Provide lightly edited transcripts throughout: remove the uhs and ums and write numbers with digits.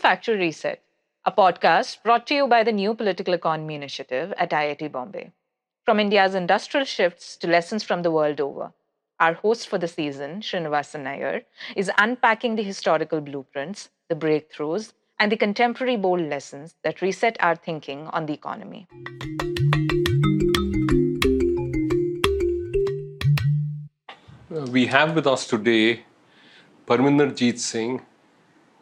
Factual Reset, a podcast brought to you by the New Political Economy Initiative at IIT Bombay. From India's industrial shifts to lessons from the world over, our host for the season, Srinivasan Iyer, is unpacking the historical blueprints, the breakthroughs, and the contemporary bold lessons that reset our thinking on the economy. We have with us today Parminder Jeet Singh,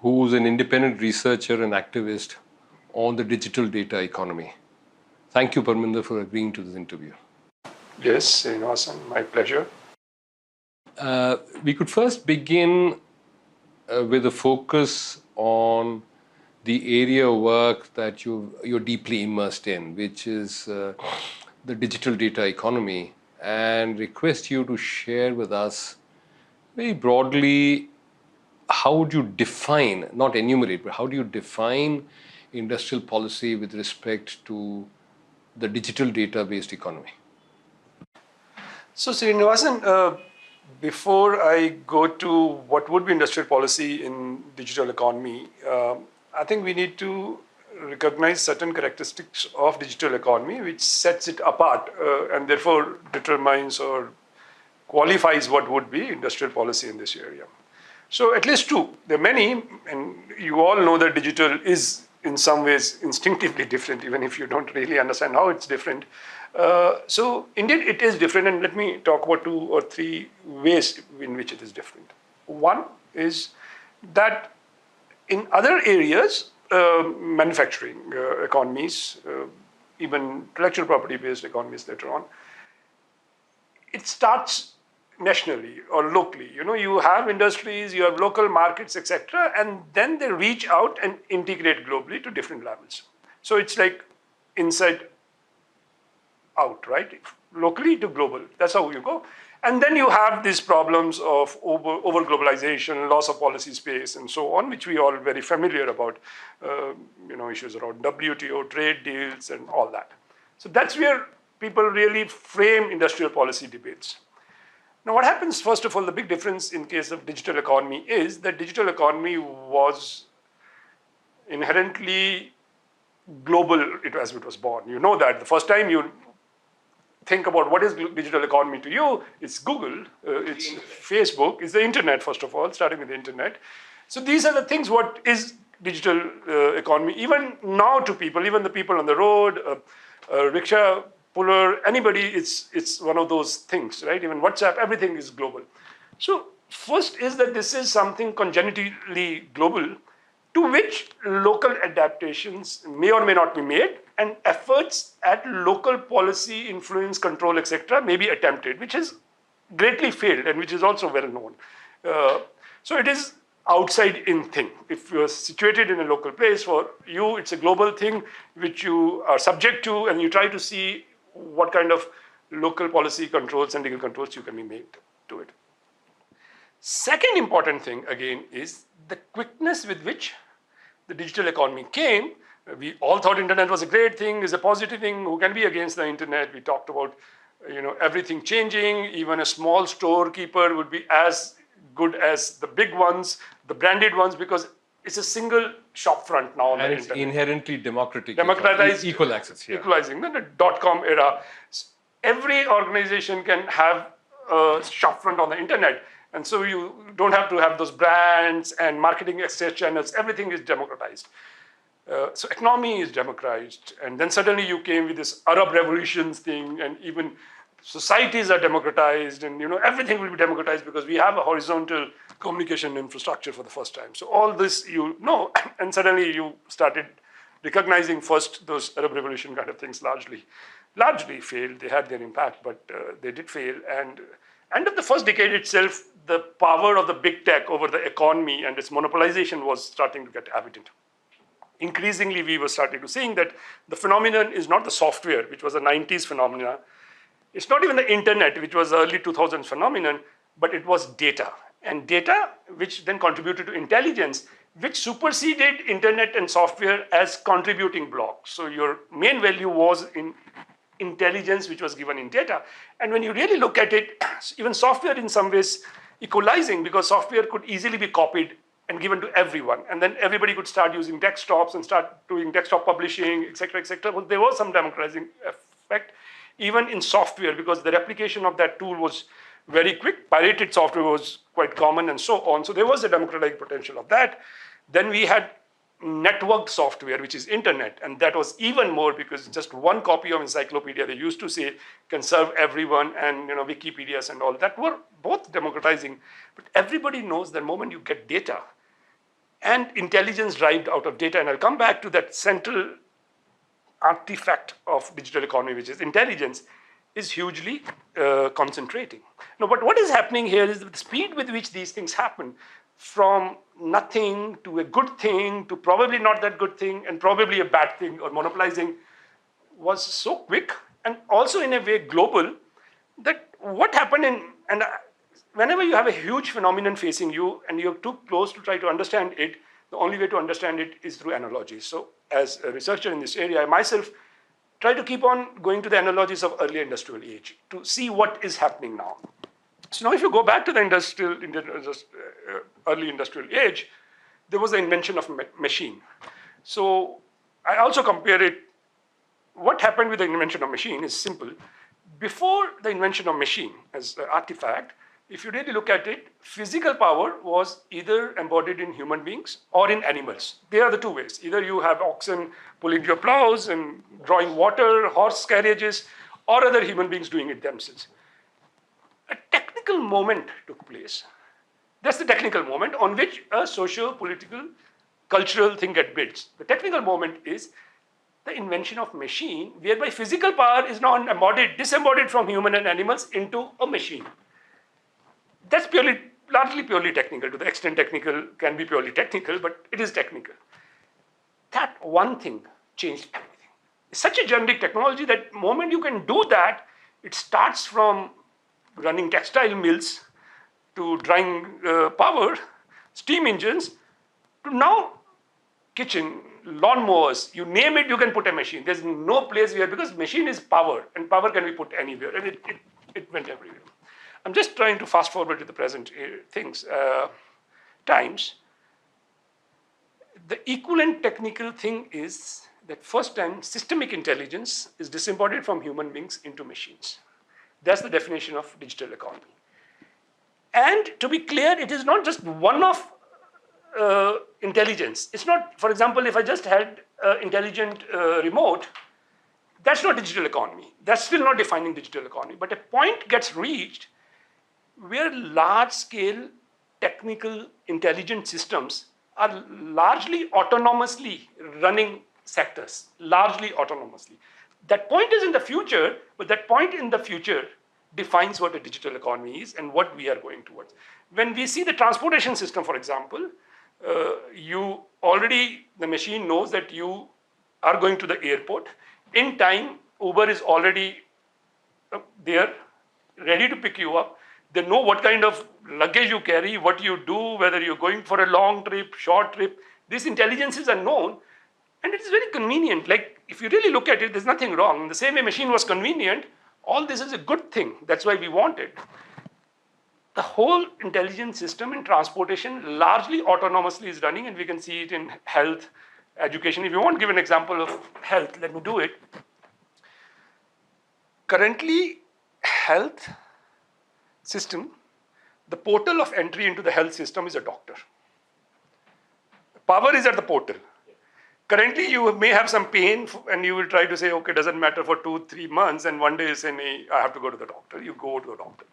who is an independent researcher and activist on the digital data economy. Thank you, Parminder, for agreeing to this interview. Yes, Srinivasan, my pleasure. We could first begin with a focus on the area of work that you're deeply immersed in, which is the digital data economy, and request you to share with us very broadly how would you define, not enumerate, but how do you define industrial policy with respect to the digital data-based economy? So, Srinivasan, before I go to what would be industrial policy in digital economy, I think we need to recognize certain characteristics of digital economy which sets it apart and therefore determines or qualifies what would be industrial policy in this area. So at least two. There are many, and you all know that digital is in some ways instinctively different, even if you don't really understand how it's different. So indeed it is different, and let me talk about 2 or 3 ways in which it is different. One is that in other areas, manufacturing economies, even intellectual property based economies later on, it starts nationally or locally. You have industries, you have local markets, etc., and then they reach out and integrate globally to different levels. So it's like inside out, right? Locally to global. That's how you go. And then you have these problems of over globalization, loss of policy space, and so on, which we all very familiar about. Issues around WTO, trade deals, and all that. So that's where people really frame industrial policy debates. Now, what happens, first of all, the big difference in case of digital economy is that digital economy was inherently global as it was born. You know that. The first time you think about what is digital economy to you, it's Google, it's Facebook, it's the internet, first of all, starting with the internet. So these are the things, what is digital economy, even now to people, even the people on the road, rickshaw puller, anybody, it's one of those things, right? Even WhatsApp, everything is global. So first is that this is something congenitally global to which local adaptations may or may not be made, and efforts at local policy, influence, control, etc. may be attempted, which has greatly failed and which is also well known. So it is outside in thing. If you're situated in a local place, for you it's a global thing which you are subject to, and you try to see what kind of local policy controls and legal controls you can be made to it. Second important thing again is the quickness with which the digital economy came. We all thought internet was a great thing, is a positive thing. Who can be against the internet? We talked about everything changing. Even a small storekeeper would be as good as the big ones, the branded ones, because it's a single shop front now on the internet. And it's inherently democratic. Democratized, equal access. Yeah. Equalizing the .com era. Every organization can have a shop front on the internet. And so you don't have to have those brands and marketing access channels. Everything is democratized. So economy is democratized. And then suddenly you came with this Arab revolutions thing, and even societies are democratized, and everything will be democratized because we have a horizontal communication infrastructure for the first time. So all this and suddenly you started recognizing first those Arab revolution kind of things largely failed. They had their impact, but they did fail. And end of the first decade itself, the power of the big tech over the economy and its monopolization was starting to get evident. Increasingly, we were starting to seeing that the phenomenon is not the software, which was a 90s phenomenon. It's not even the internet, which was early 2000s phenomenon, but it was data. And data, which then contributed to intelligence, which superseded internet and software as contributing blocks. So your main value was in intelligence, which was given in data. And when you really look at it, even software in some ways equalizing, because software could easily be copied and given to everyone. And then everybody could start using desktops and start doing desktop publishing, et cetera, et cetera. Well, there was some democratizing effect, even in software, because the replication of that tool was very quick. Pirated software was quite common and so on. So there was a democratizing potential of that. Then we had networked software, which is internet, and that was even more because just one copy of encyclopedia, they used to say, can serve everyone, and Wikipedias and all that were both democratizing. But everybody knows the moment you get data, and intelligence derived out of data, and I'll come back to that central artifact of digital economy, which is intelligence, is hugely concentrating. Now, but what is happening here is the speed with which these things happen, from nothing to a good thing to probably not that good thing and probably a bad thing or monopolizing, was so quick and also in a way global, that what happened and whenever you have a huge phenomenon facing you and you're too close to try to understand it, the only way to understand it is through analogies. So as a researcher in this area, I myself try to keep on going to the analogies of early industrial age to see what is happening now. So now if you go back to the early industrial age, there was the invention of machine. So I also compare it, what happened with the invention of machine is simple. Before the invention of machine as an artifact, if you really look at it, physical power was either embodied in human beings or in animals. They are the two ways. Either you have oxen pulling your plows and drawing water, horse carriages, or other human beings doing it themselves. A technical moment took place. That's the technical moment on which a socio-political, cultural thing gets built. The technical moment is the invention of machine, whereby physical power is now disembodied from human and animals into a machine. That's largely purely technical. To the extent technical can be purely technical, but it is technical. That one thing changed everything. It's such a generic technology that the moment you can do that, it starts from running textile mills to drying power, steam engines, to now kitchen, lawnmowers, you name it, you can put a machine. There's no place where, because machine is power, and power can be put anywhere, and it went everywhere. I'm just trying to fast forward to the present times. The equivalent technical thing is that first time systemic intelligence is disembodied from human beings into machines. That's the definition of digital economy. And to be clear, it is not just one-off intelligence. It's not, for example, if I just had intelligent remote, that's not digital economy. That's still not defining digital economy. But a point gets reached where large-scale technical intelligent systems are largely autonomously running sectors, largely autonomously. That point is in the future, but that point in the future defines what a digital economy is and what we are going towards. When we see the transportation system, for example, the machine knows that you are going to the airport. In time, Uber is already there, ready to pick you up. They know what kind of luggage you carry, what you do, whether you're going for a long trip, short trip. These intelligences are known, and it is very convenient. Like, if you really look at it, there's nothing wrong. In the same way machine was convenient, all this is a good thing. That's why we want it. The whole intelligence system in transportation largely autonomously is running, and we can see it in health, education. If you want to give an example of health, let me do it. Currently, health system, the portal of entry into the health system is a doctor. Power is at the portal. Currently, you may have some pain and you will try to say, okay, doesn't matter for 2-3 months, and one day you say, I have to go to the doctor. You go to the doctor.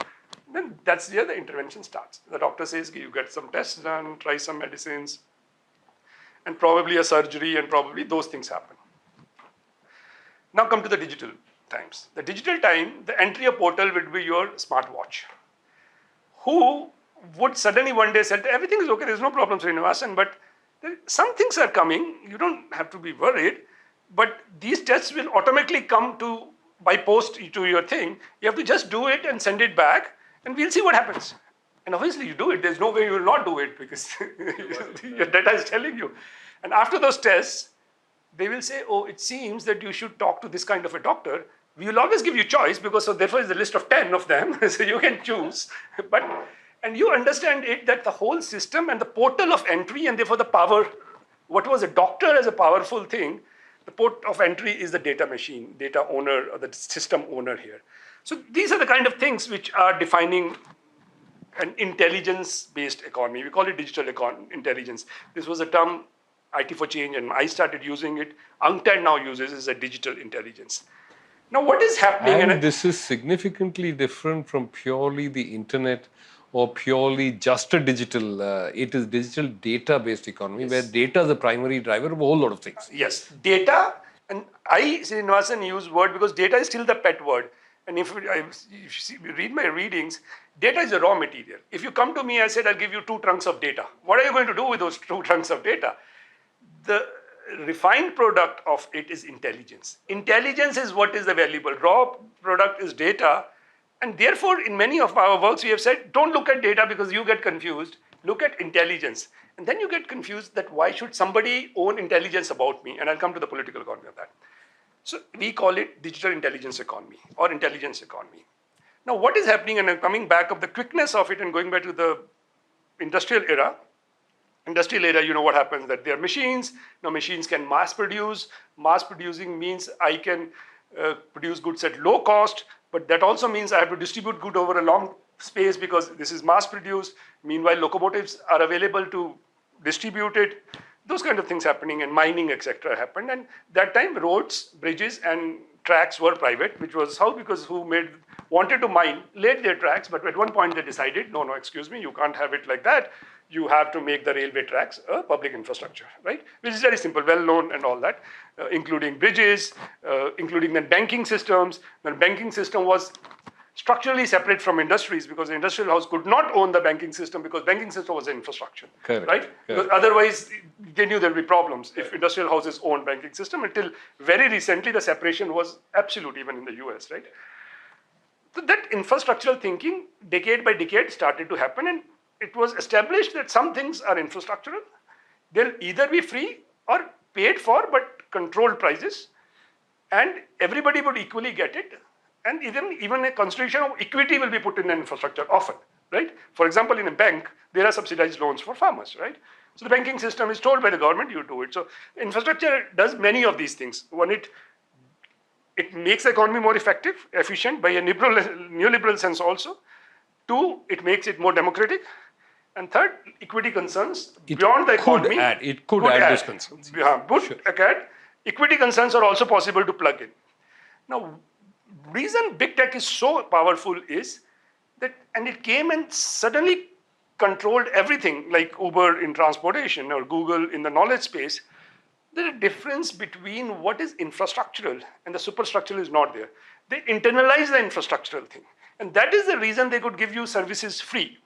Then that's where the intervention starts. The doctor says, you get some tests done, try some medicines, and probably a surgery, and probably those things happen. Now come to the digital times. The digital time, the entry of portal would be your smartwatch. Who would suddenly one day say, everything is okay, there's no problem, Srinivasan, but some things are coming, you don't have to be worried, but these tests will automatically come by post to your thing. You have to just do it and send it back, and we'll see what happens. And obviously you do it, there's no way you will not do it, because your data is telling you. And after those tests, they will say, oh, it seems that you should talk to this kind of a doctor. We will always give you choice, because so therefore is a list of 10 of them, so you can choose. But And you understand it that the whole system and the portal of entry and therefore the power, what was a doctor as a powerful thing, the port of entry is the data machine, data owner, or the system owner here. So these are the kind of things which are defining an intelligence-based economy. We call it digital intelligence. This was a term IT for Change, and I started using it. UNCTAD now uses is a digital intelligence. Now, what is happening? And this is significantly different from purely the internet or purely just a digital. It is digital data-based economy, where data is the primary driver of a whole lot of things. Yes, data, and I, Srinivasan, use word because data is still the pet word. And if you read my readings, data is a raw material. If you come to me, I said, I'll give you 2 trunks of data. What are you going to do with those 2 trunks of data? The refined product of it is intelligence. Intelligence is what is the valuable. Raw product is data. And therefore, in many of our works, we have said, don't look at data because you get confused. Look at intelligence. And then you get confused that why should somebody own intelligence about me? And I'll come to the political economy of that. So we call it digital intelligence economy or intelligence economy. Now, what is happening, and I'm coming back of the quickness of it and going back to the industrial era. Industrial era, you know what happens, that there are machines. Now, machines can mass produce. Mass producing means I can produce goods at low cost, but that also means I have to distribute good over a long space because this is mass produced. Meanwhile, locomotives are available to distribute it. Those kind of things happening, and mining, etc. happened. And that time, roads, bridges, and tracks were private, which was how, because who wanted to mine laid their tracks, but at one point they decided, no, excuse me, you can't have it like that. You have to make the railway tracks a public infrastructure, right? Which is very simple, well known and all that, including bridges, including the banking systems. The banking system was structurally separate from industries because the industrial house could not own the banking system because banking system was an infrastructure, Correct. right? Correct. Because otherwise, they knew there'd be problems if industrial houses owned banking system. Until very recently, the separation was absolute, even in the US, right? So that infrastructural thinking, decade by decade, started to happen, and it was established that some things are infrastructural. They'll either be free or paid for, but controlled prices, and everybody would equally get it. And even a consideration of equity will be put in an infrastructure often, right? For example, in a bank, there are subsidized loans for farmers, right? So the banking system is told by the government, you do it. So infrastructure does many of these things. One, it makes the economy more effective, efficient by a neoliberal sense also. 2, it makes it more democratic. And 3rd, equity concerns beyond the economy. It could add those concerns. Equity concerns are also possible to plug in. Now, reason big tech is so powerful is that, and it came and suddenly controlled everything, like Uber in transportation or Google in the knowledge space. There's a difference between what is infrastructural and the superstructural is not there. They internalize the infrastructural thing. And that is the reason they could give you services free,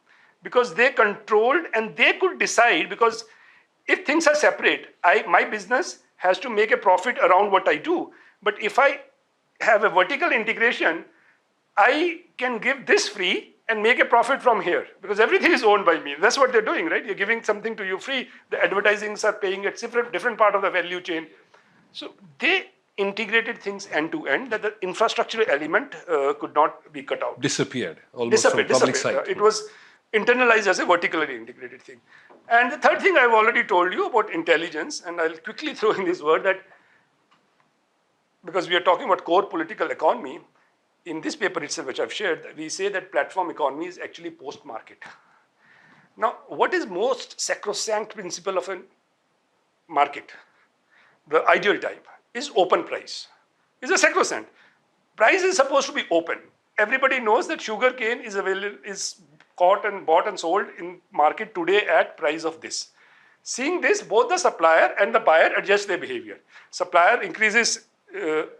because they controlled and they could decide, because if things are separate, my business has to make a profit around what I do. But if I have a vertical integration, I can give this free and make a profit from here because everything is owned by me. That's what they're doing, right? You're giving something to you free. The advertisings are paying at different part of the value chain. So they integrated things end to end that the infrastructural element could not be cut out. Disappeared almost from public sight. It was internalized as a vertically integrated thing. And the 3rd thing I've already told you about intelligence, and I'll quickly throw in this word that, because we are talking about core political economy, in this paper itself, which I've shared, we say that platform economy is actually post-market. Now, what is most sacrosanct principle of a market? The ideal type is open price. It's a sacrosanct. Price is supposed to be open. Everybody knows that sugar cane is caught and bought and sold in market today at price of this. Seeing this, both the supplier and the buyer adjust their behavior. Supplier increases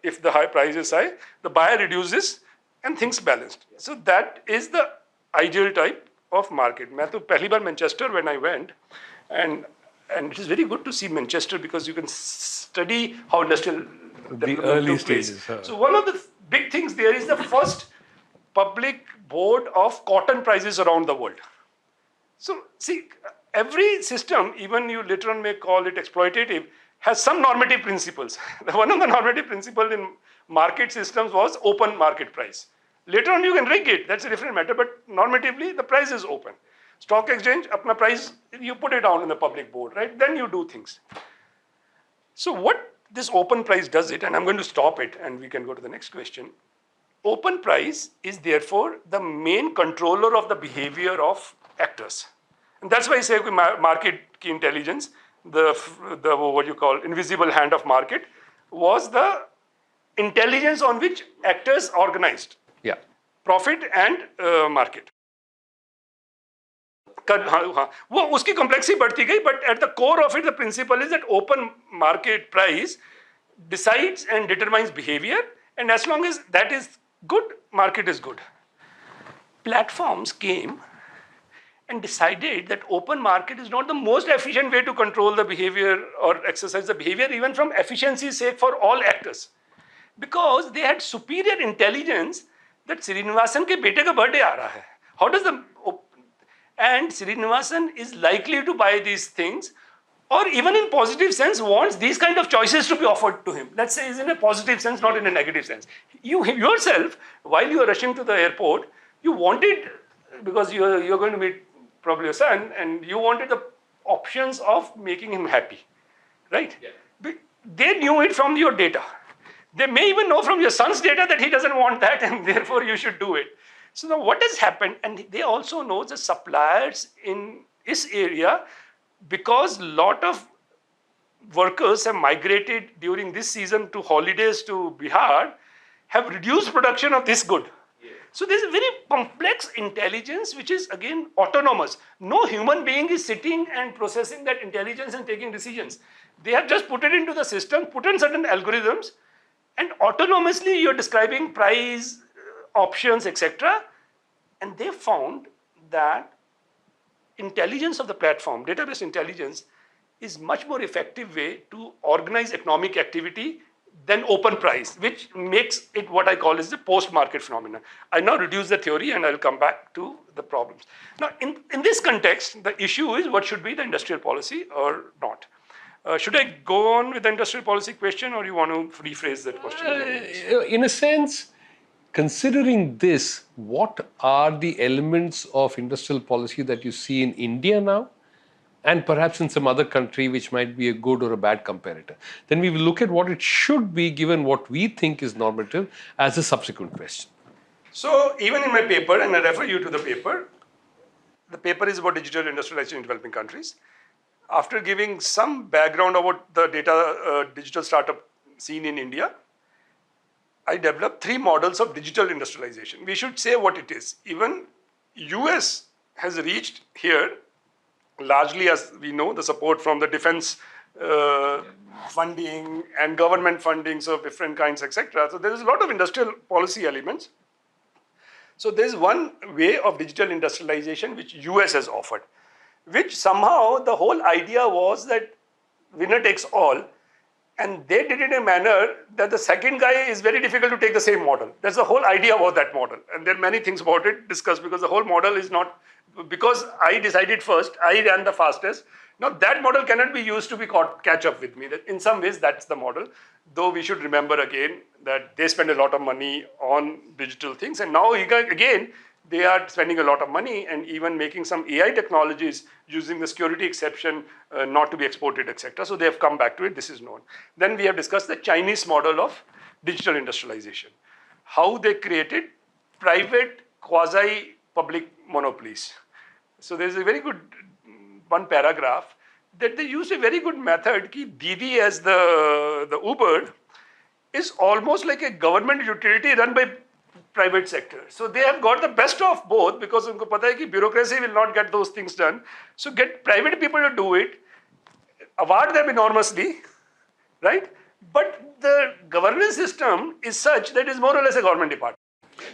if the high price is high, the buyer reduces and things balanced. So that is the ideal type of market. I to pehli baar Manchester when I went, and it is very good to see Manchester because you can study how industrial the early stages. So one of the big things there is the first public board of cotton prices around the world. So see, every system, even you later on may call it exploitative, has some normative principles. One of the normative principles in market systems was open market price. Later on you can rig it, that's a different matter, but normatively the price is open. Stock exchange, apna price, you put it down in the public board, right? Then you do things. So what this open price does it, and I'm going to stop it and we can go to the next question. Open price is therefore the main controller of the behavior of actors. And that's why I say market key intelligence, the what you call invisible hand of market, was the intelligence on which actors organized. Yeah. Profit and market. वो उसकी complexity बढ़ती गई, but at the core of it, the principle is that open market price decides and determines behavior, and as long as that is good, market is good. Platforms came and decided that open market is not the most efficient way to control the behavior or exercise the behavior, even from efficiency's sake for all actors. Because they had superior intelligence that Srinivasan ke bete ka birthday aa raha hai. How does the... And Srinivasan is likely to buy these things, or even in positive sense wants these kind of choices to be offered to him. Let's say is in a positive sense, not in a negative sense. You yourself, while you are rushing to the airport, you wanted, because you're going to meet probably your son, and you wanted the options of making him happy, right? Yeah. They knew it from your data. They may even know from your son's data that he doesn't want that, and therefore you should do it. So now what has happened, and they also know the suppliers in this area, because a lot of workers have migrated during this season to holidays to Bihar, have reduced production of this good. Yeah. So there's a very complex intelligence which is again autonomous. No human being is sitting and processing that intelligence and taking decisions. They have just put it into the system, put in certain algorithms, and autonomously you're describing price, options, etc. And they found that intelligence of the platform, database intelligence, is much more effective way to organize economic activity than open price, which makes it what I call is the post-market phenomenon. I now reduce the theory and I'll come back to the problems. Now, in this context, the issue is what should be the industrial policy or not. Should I go on with the industrial policy question, or you want to rephrase that question? In a sense, considering this, what are the elements of industrial policy that you see in India now, and perhaps in some other country which might be a good or a bad comparator? Then we will look at what it should be given what we think is normative as a subsequent question. So even in my paper, and I refer you to the paper is about digital industrialization in developing countries. After giving some background about the digital startup scene in India, I developed 3 models of digital industrialization. We should say what it is. Even US has reached here, largely as we know, the support from the defense funding and government fundings of different kinds, etc. So there is a lot of industrial policy elements. So there is one way of digital industrialization which US has offered, which somehow the whole idea was that winner takes all, and they did it in a manner that the second guy is very difficult to take the same model. That's the whole idea about that model. And there are many things about it discussed, because the whole model is not, because I decided first, I ran the fastest. Now that model cannot be used to catch up with me. That in some ways that's the model. Though we should remember again that they spend a lot of money on digital things, and now again, they are spending a lot of money and even making some AI technologies using the security exception not to be exported, etc. So they have come back to it. This is known. Then we have discussed the Chinese model of digital industrialization. How they created private quasi-public monopolies. So there's a very good one paragraph that they used a very good method. Ki Didi as the Uber is almost like a government utility run by private sector. So they have got the best of both, because unko pata hai ki bureaucracy will not get those things done. So get private people to do it, award them enormously, right? But the governance system is such that it's more or less a government department.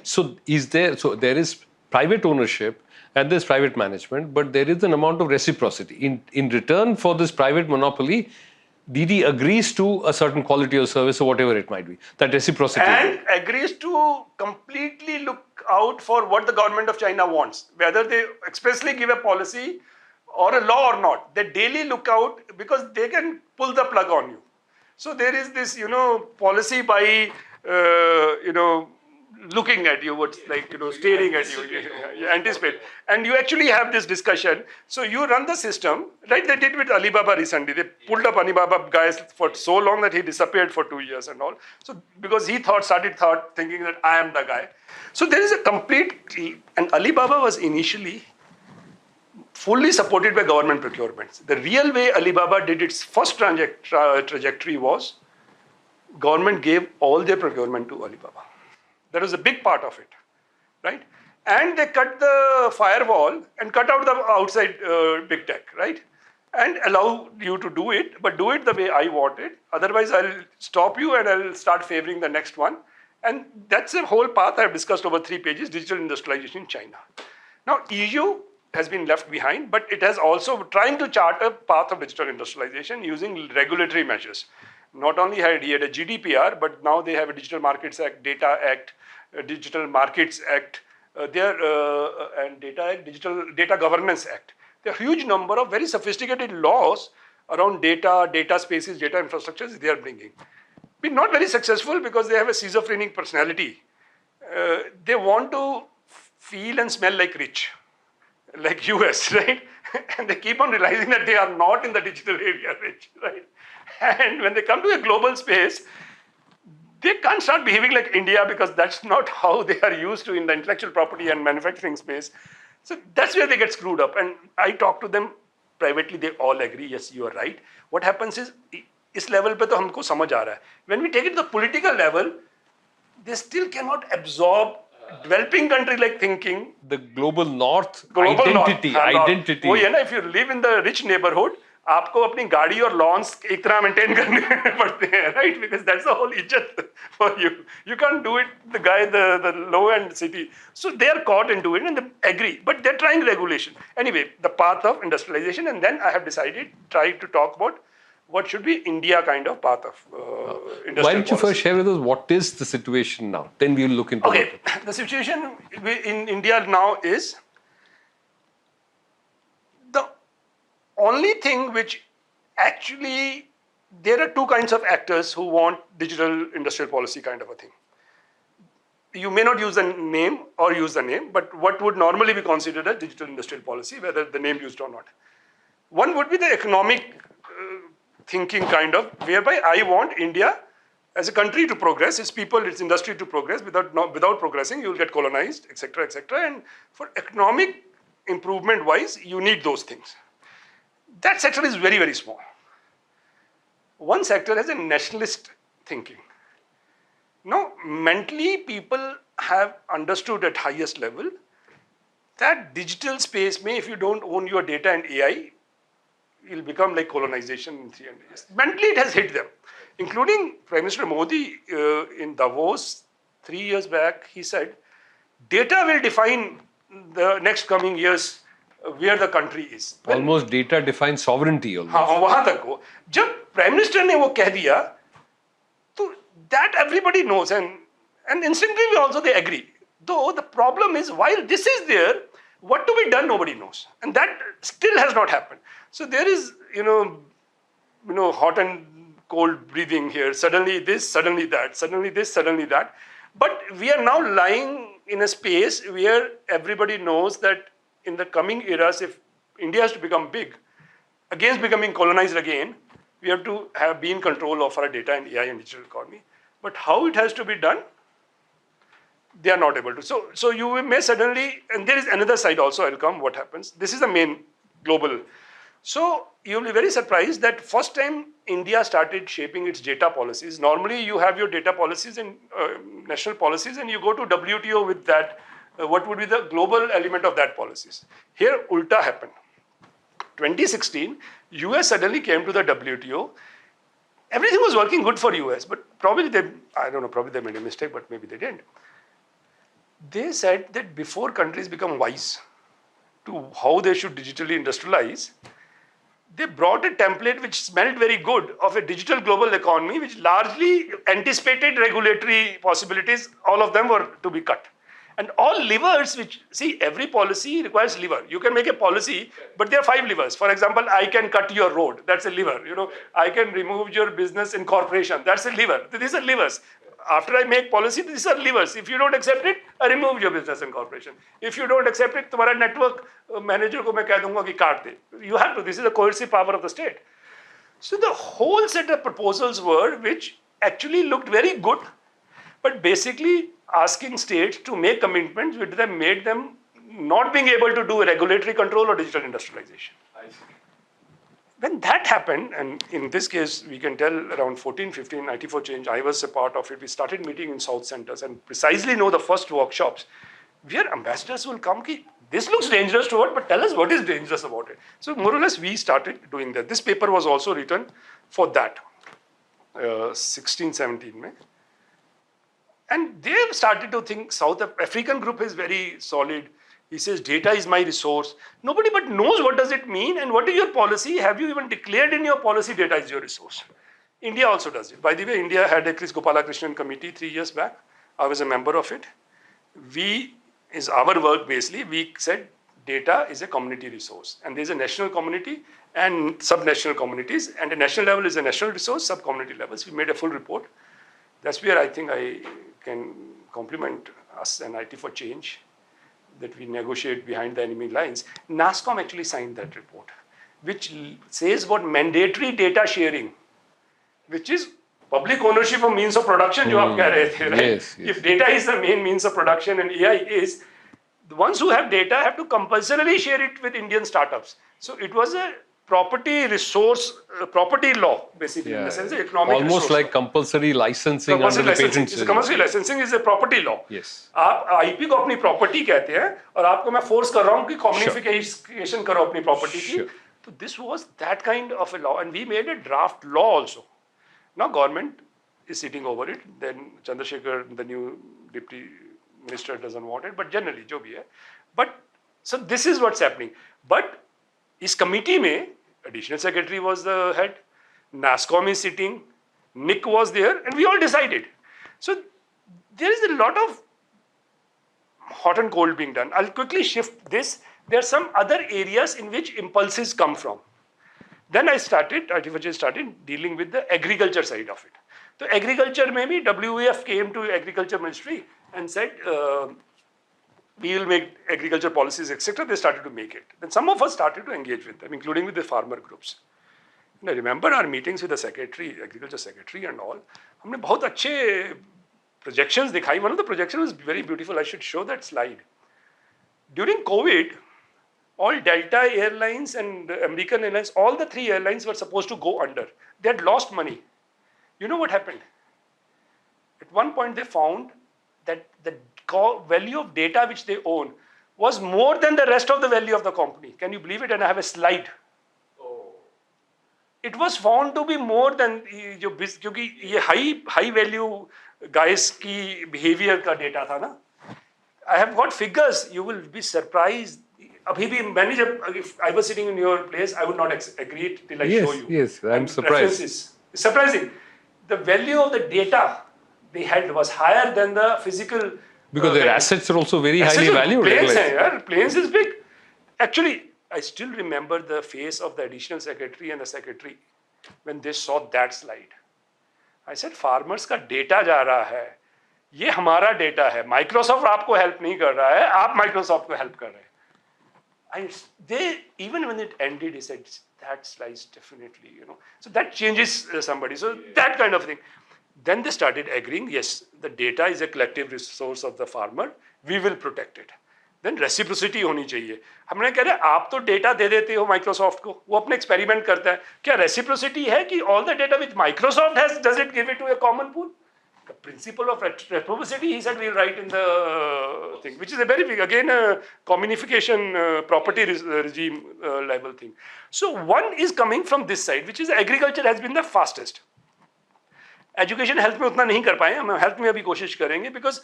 So there is private ownership and there's private management, but there is an amount of reciprocity. In return for this private monopoly, Didi agrees to a certain quality of service or whatever it might be. That reciprocity. And agrees to completely look out for what the government of China wants. Whether they expressly give a policy or a law or not. They daily look out, because they can pull the plug on you. So there is this, policy by, looking at you, what's like, staring at you, you anticipate. And you actually have this discussion. So you run the system, right? They did with Alibaba recently. They pulled up Alibaba guys for so long that he disappeared for 2 years and all. So because he started thinking that I am the guy. So there is a complete, and Alibaba was initially fully supported by government procurements. The real way Alibaba did its first trajectory was government gave all their procurement to Alibaba. That was a big part of it, right? And they cut the firewall and cut out the outside big tech, right? And allow you to do it, but do it the way I want it. Otherwise, I'll stop you and I'll start favoring the next one. And that's a whole path I've discussed over 3 pages, digital industrialization in China. Now, EU has been left behind, but it has also trying to chart a path of digital industrialization using regulatory measures. Not only had a GDPR, but now they have a Digital Markets Act, Data Act, Digital Markets Act, and Data Act, Digital Data Governance Act. There are a huge number of very sophisticated laws around data spaces, data infrastructures they are bringing. Been not very successful because they have a schizophrenic personality. They want to feel and smell like rich, like US, right? And they keep on realizing that they are not in the digital area rich, right? And when they come to a global space, they can't start behaving like India because that's not how they are used to in the intellectual property and manufacturing space. So that's where they get screwed up. And I talk to them privately, they all agree, yes, you are right. What happens is, इस level पे तो हमको समझ आ रहा है. When we take it to the political level, they still cannot absorb developing country like thinking. The global north identity. वो ये ना, if you live in the rich neighborhood, आपको अपनी गाड़ी और लॉन्स एक तरह मेंटेन करने पड़ते हैं, right? Because that's the whole इज्जत for you. You can't do it, the guy, the low-end city. So they are caught into it and they agree, but they're trying regulation. Anyway, the path of industrialization, and then I have decided, try to talk about what should be India kind of path of industrial Why don't you policy. first share with us what is the situation now? Then we'll look into it. The situation in India now is the only thing which actually, there are 2 kinds of actors who want digital industrial policy kind of a thing. You may not use the name or use the name, but what would normally be considered a digital industrial policy, whether the name used or not. One would be the economic thinking kind of, whereby I want India as a country to progress, its people, its industry to progress. Without progressing, you will get colonized, etc., etc. And for economic improvement wise, you need those things. That sector is very, very small. One sector has a nationalist thinking. Now, mentally, people have understood at highest level that digital space may, if you don't own your data and AI, will become like colonization in 300 years. Mentally, it has hit them, including Prime Minister Modi in Davos 3 years back. He said, data will define the next coming years where the country is. Well, almost data defines sovereignty. हाँ, वहाँ तक हो. जब Prime Minister ने वो कह दिया, तो that everybody knows, and instinctively also they agree. Though the problem is, while this is there, what to be done, nobody knows. And that still has not happened. So there is, hot and cold breathing here. Suddenly this, suddenly that, suddenly this, suddenly that. But we are now lying in a space where everybody knows that in the coming eras, if India has to become big, against becoming colonized again, we have to be in control of our data and AI and digital economy. But how it has to be done, they are not able to. So you may suddenly, and there is another side also, I'll come, what happens. This is the main global. So you'll be very surprised that first time India started shaping its data policies. Normally you have your data policies and national policies, and you go to WTO with that. What would be the global element of that policies? Here, ulta happened. 2016, US suddenly came to the WTO. Everything was working good for US, but probably probably they made a mistake, but maybe they didn't. They said that before countries become wise to how they should digitally industrialize, they brought a template which smelled very good of a digital global economy, which largely anticipated regulatory possibilities. All of them were to be cut. And all levers, which, see, every policy requires lever. You can make a policy, but there are 5 levers. For example, I can cut your road. That's a lever. I can remove your business incorporation. That's a lever. These are levers. after I make policy, these are levers. If you don't accept it, I remove your business and corporation. If you don't accept it, तुम्हारा network manager को मैं कह दूंगा कि काट दे. You have to. This is the coercive power of the state. So the whole set of proposals were which actually looked very good, but basically asking states to make commitments which then made them not being able to do regulatory control or digital industrialization. I see. When that happened, and in this case, we can tell around 14, 15, 94 change, I was a part of it. We started meeting in South centers and precisely know the first workshops where ambassadors will come, ki, this looks dangerous to what, but tell us what is dangerous about it. So more or less, we started doing that. This paper was also written for that, 16, 17. Mein. And they started to think, South African group is very solid. He says, data is my resource. Nobody but knows what does it mean and what is your policy. Have you even declared in your policy data is your resource? India also does it. By the way, India had a Chris Gopalakrishnan committee 3 years back. I was a member of it. Is our work basically, we said data is a community resource. And there's a national community and subnational communities. And the national level is a national resource, sub-community levels. We made a full report. That's where I think I can compliment us and IT for Change, that we negotiate behind the enemy lines. NASSCOM actually signed that report, which says what mandatory data sharing, which is public ownership of means of production, jo aap keh rahe the, right? Yes, yes. If data is the main means of production and AI is, the ones who have data have to compulsorily share it with Indian startups. So it was a property resource, property law, basically, in the sense of economic almost resource like law. compulsory licensing Compulsory under the licensing. patent system. Compulsory licensing is a property law. Yes. आप IP को अपनी property कहते हैं और आपको मैं force कर रहा हूँ कि कम्युनिफिकेशन करो अपनी प्रॉपर्टी की. तो this was that kind of a law, and we made a draft law also. Now government is sitting over it. Then Chandrasekhar, the new deputy minister, doesn't want it, but generally जो भी है. But so this is what's happening. But इस committee में additional secretary was the head, NASSCOM is sitting, Nick was there, and we all decided. So there is a lot of hot and cold being done. I'll quickly shift this. There are some other areas in which impulses come from. Then I started dealing with the agriculture side of it. So agriculture, maybe WEF came to agriculture ministry and said, we will make agriculture policies, etc. They started to make it. Then some of us started to engage with them, including with the farmer groups. And I remember our meetings with the secretary, agriculture secretary and all. हमने बहुत अच्छे projections दिखाई. One of the projections was very beautiful. I should show that slide. During COVID, all Delta Airlines and American Airlines, all the 3 airlines were supposed to go under. They had lost money. You know what happened? At one point they found that the value of data which they own was more than the rest of the value of the company. Can you believe it? And I have a slide. It was found to be more than क्योंकि ये high value guys की behavior का data था ना. I have got figures. You will be surprised. अभी भी मैंने जब if I was sitting in your place, I would not agree till I show you. Yes, I'm surprised. It's surprising. The value of the data they had was higher than the physical. Because their assets are also very highly valued. Planes, planes is big. Actually, I still remember the face of the additional secretary and the secretary when they saw that slide. I said, farmers का data जा रहा है. ये हमारा data है. Microsoft आपको help नहीं कर रहा है. आप Microsoft को help कर रहे हैं. Even when it ended, he said, that slides definitely, So that changes somebody. So that kind of thing. Then they started agreeing, yes, the data is a collective resource of the farmer. We will protect it. Then reciprocity होनी चाहिए. हमने कह रहे आप तो data दे देते हो Microsoft को, वो अपने experiment करता है. क्या reciprocity है कि all the data which Microsoft has, does it give it to a common pool? The principle of reciprocity, he said, we'll write in the thing, which is a very big, again, communication property regime level thing. So one is coming from this side, which is agriculture has been the fastest. Education health में उतना नहीं कर पाए, हम health में अभी कोशिश करेंगे, because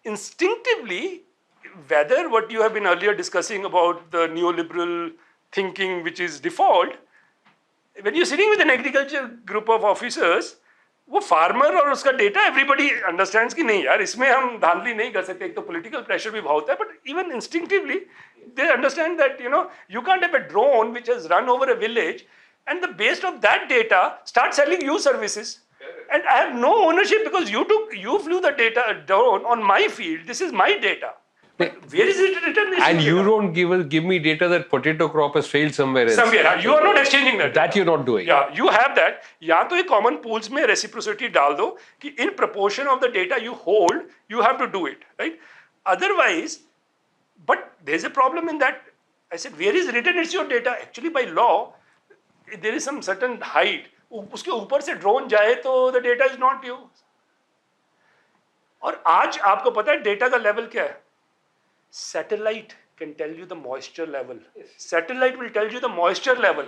instinctively, whether what you have been earlier discussing about the neoliberal thinking which is default, when you're sitting with an agriculture group of officers, वो farmer और उसका data, everybody understands कि नहीं यार इसमें हम धांधली नहीं कर सकते. एक तो political pressure भी बहुत है, but even instinctively they understand that you can't have a drone which has run over a village and the based of that data start selling you services. And I have no ownership because you flew the data down on my field. This is my data. But where is it written? And you don't give me data that potato crop has failed somewhere else. Somewhere. You are not exchanging that. That you're not doing. Yeah, you have that. या तो एक common pools में reciprocity डाल दो कि in proportion of the data you hold, you have to do it, right? Otherwise, but there's a problem in that. I said, where is written it's your data? Actually, by law, there is some certain height. उसके ऊपर से drone जाए तो the data is not you. और आज आपको पता है data का level क्या है? Satellite can tell you the moisture level. Satellite will tell you the moisture level.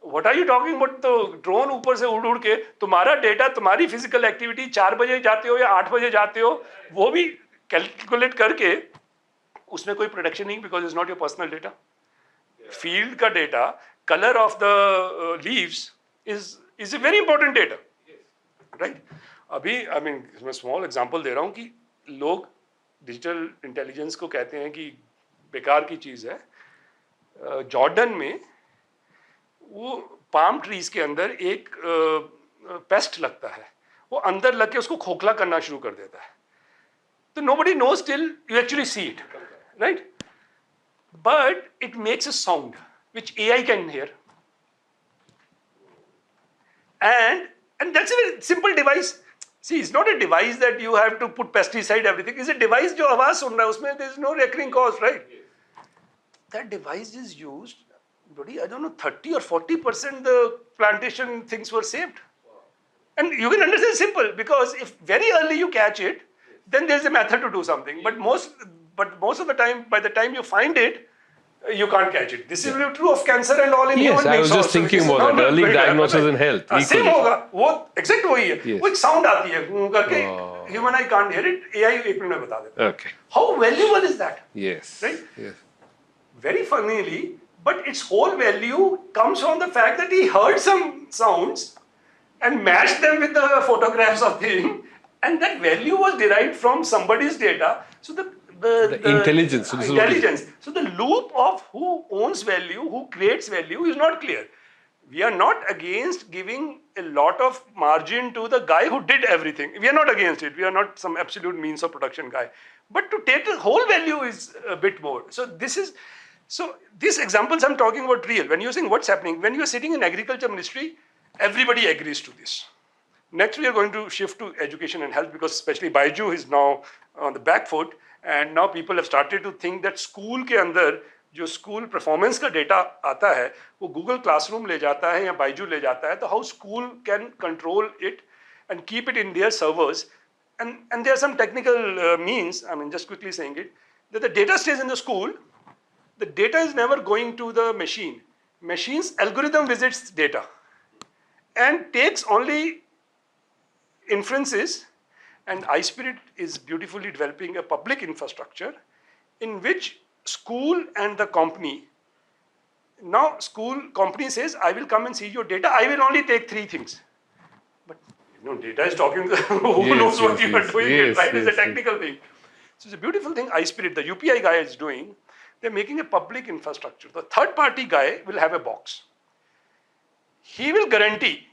What are you talking about? तो ड्रोन ऊपर से उड़ के तुम्हारा डेटा, तुम्हारी फिजिकल एक्टिविटी 4 बजे जाते हो या 8 बजे जाते हो, वो भी कैलकुलेट करके उसमें कोई प्रोटेक्शन नहीं, because is not your personal data. Field का data, colour of the leaves is a very important data, right? अभी आई मीन मैं स्मॉल एग्जांपल दे रहा हूँ कि लोग डिजिटल इंटेलिजेंस को कहते हैं कि बेकार की चीज़ है. जॉर्डन में वो पाम ट्रीज के अंदर एक पेस्ट लगता है, वो अंदर लग के उसको खोखला करना शुरू कर देता है. तो nobody knows till you actually see it, right? But it makes a sound which AI can hear, and that's a very simple device. See, it's not a device that you have to put pesticide everything. It's a device जो आवाज सुन रहा है, उसमें there is no recurring cost, right? That device is used. I don't know, 30 or 40% the plantation things were saved. And you can understand simple, because if very early you catch it, then there's a method to do something. But most of the time, by the time you find it, you can't catch it. This is true of cancer and all in Yes, human I beings was just also, thinking which is about that. normal, Early very diagnosis normal. in health. Same equally. होगा, वो exact वही है. Yes. वो एक sound आती है करके, human eye can't hear it, AI एक मिनट में बता देता है. Okay. How valuable is that? Yes. Right? Yes. Very funnily, but its whole value comes from the fact that he heard some sounds and matched them with the photographs of him, and that value was derived from somebody's data. So the intelligence. Intelligence. So the loop of who owns value, who creates value is not clear. We are not against giving a lot of margin to the guy who did everything. We are not against it. We are not some absolute means of production guy. But to take the whole value is a bit more. So these examples I'm talking about real. When you're saying what's happening, when you're sitting in agriculture ministry, everybody agrees to this. Next, we are going to shift to education and health, because especially Baiju is now on the back foot, and now people have started to think that school के अंदर जो school performance का data आता है वो Google classroom ले जाता है या बाइजू ले जाता है, तो how school can control it and keep it in their servers, and there are some technical means. I mean, just quickly saying it, that the data stays in the school. The data is never going to the machine. Machine's algorithm visits data and takes only inferences, and iSpirit is beautifully developing a public infrastructure in which school and the company, now school company says, I will come and see your data, I will only take 3 things. But data is talking to who knows what you are doing, right? It's a technical thing. So it's a beautiful thing iSpirit, the UPI guy is doing. They're making a public infrastructure. The third party guy will have a box. He will guarantee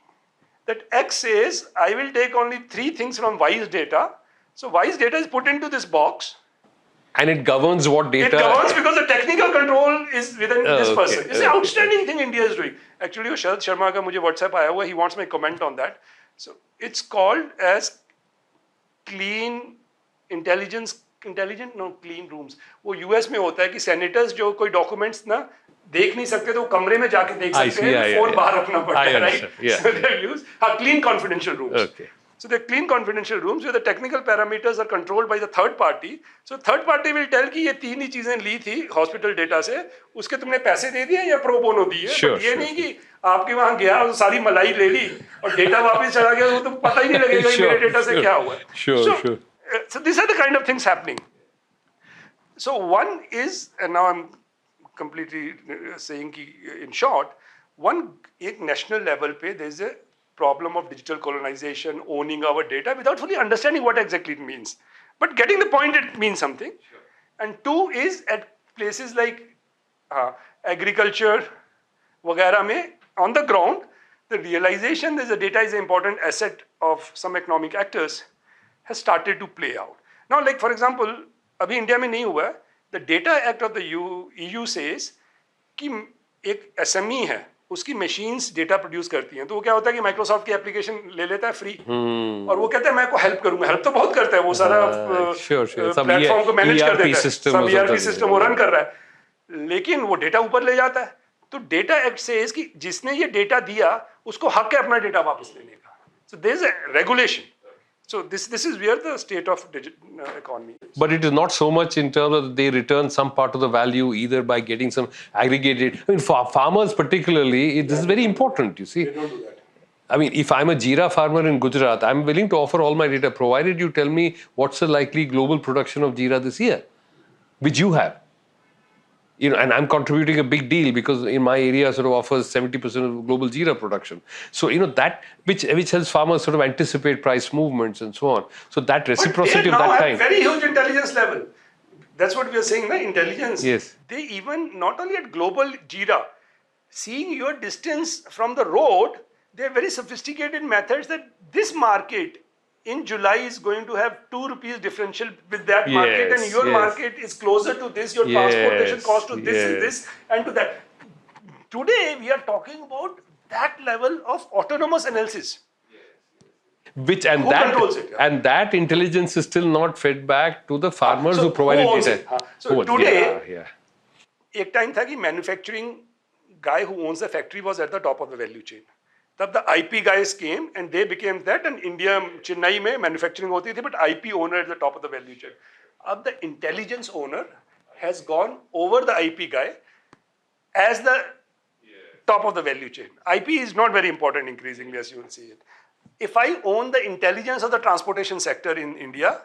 that X says, I will take only 3 things from Y's data. So Y's data is put into this box. And it governs what data. It governs because the technical control is within this person. It's an outstanding thing India is doing. Actually, Sharad Sharma ka mujhe WhatsApp aaya hua, he wants my comment on that. So it's called as clean clean rooms. वो US में होता है कि senators जो कोई documents ना देख नहीं सकते तो कमरे में जाके देख सकते हैं, फोन बाहर रखना पड़ता है, right? So they use clean confidential rooms. Okay. So they're clean confidential rooms where the technical parameters are controlled by the third party. So third party will tell कि ये 3 ही चीजें ली थी हॉस्पिटल डेटा से, उसके तुमने पैसे दे दिए या प्रो बोनो दिए, but ये नहीं कि आपके वहां गया और सारी मलाई ले ली और डेटा वापस चला गया, वो तो पता ही नहीं लगेगा कि मेरे डेटा से क्या हुआ है. Sure. So these are the kind of things happening. So one is, and now I'm completely saying in short, एक national level पे there's a problem of digital colonization, owning our data without fully understanding what exactly it means. But getting the point, it means something. Sure. And 2 is at places like agriculture, वगैरह में, on the ground, the realization that the data is an important asset of some economic actors has started to play out. Now, like for example, अभी India में नहीं हुआ है, the Data Act of the EU says कि एक SME है, उसकी machines data produce करती हैं, तो वो क्या होता है कि Microsoft की application ले लेता है free, और वो कहता है मैं आपको help करूँगा, help तो बहुत करता है, वो सारा platform को manage कर देता है, सब ERP system वो run कर रहा है, लेकिन वो data ऊपर ले जाता है, तो Data Act says कि जिसने ये data दिया, उसको हक है अपना data वापस लेने का. So there is a regulation. So this is where the state of economy is. But it is not so much in terms of they return some part of the value either by getting some aggregated. I mean, for farmers particularly, this is very important, you see. They don't do that. I mean, if I'm a jeera farmer in Gujarat, I'm willing to offer all my data, provided you tell me what's the likely global production of jeera this year, which you have. You know, and I'm contributing a big deal because in my area sort of offers 70% of global jeera production. So, you know, that which helps farmers sort of anticipate price movements and so on. So that reciprocity of that have kind. Very huge intelligence level. That's what we are saying, right? Intelligence. Yes. They even, not only at global jeera, seeing your distance from the road, they have very sophisticated methods that this market in July is going to have 2 rupees differential with that market, and your market is closer to this, your transportation cost to this and this and to that. Today we are talking about that level of autonomous analysis. Which and who that controls it, and that intelligence is still not fed back to the farmers who provided data. So today, एक time था कि manufacturing guy who owns the factory was at the top of the value chain. तब the IP guys came and they became that, and India, Chennai में manufacturing होती थी, but IP owner at the top of the value chain. अब the intelligence owner has gone over the IP guy as the top of the value chain. IP is not very important increasingly, as you will see it. If I own the intelligence of the transportation sector in India,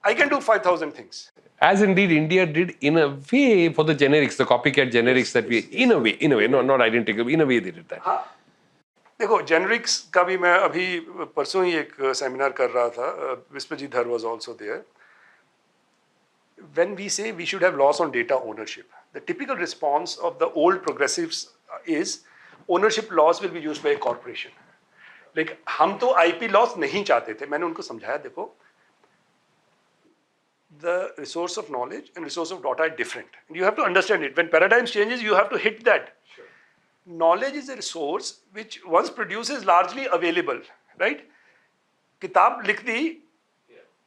I can do 5,000 things. As indeed India did in a way for the generics, the copycat generics in a way, no, not identical, in a way they did that. देखो generics का भी मैं अभी परसों ही एक seminar कर रहा था, Biswajit Dhar was also there. When we say we should have laws on data ownership, the typical response of the old progressives is ownership laws will be used by a corporation. Like हम तो IP laws नहीं चाहते थे, मैंने उनको समझाया देखो the resource of knowledge and resource of data are different. And you have to understand it. When paradigms changes, you have to hit that. Knowledge is a resource which once produced is largely available, right? Kitab likh di,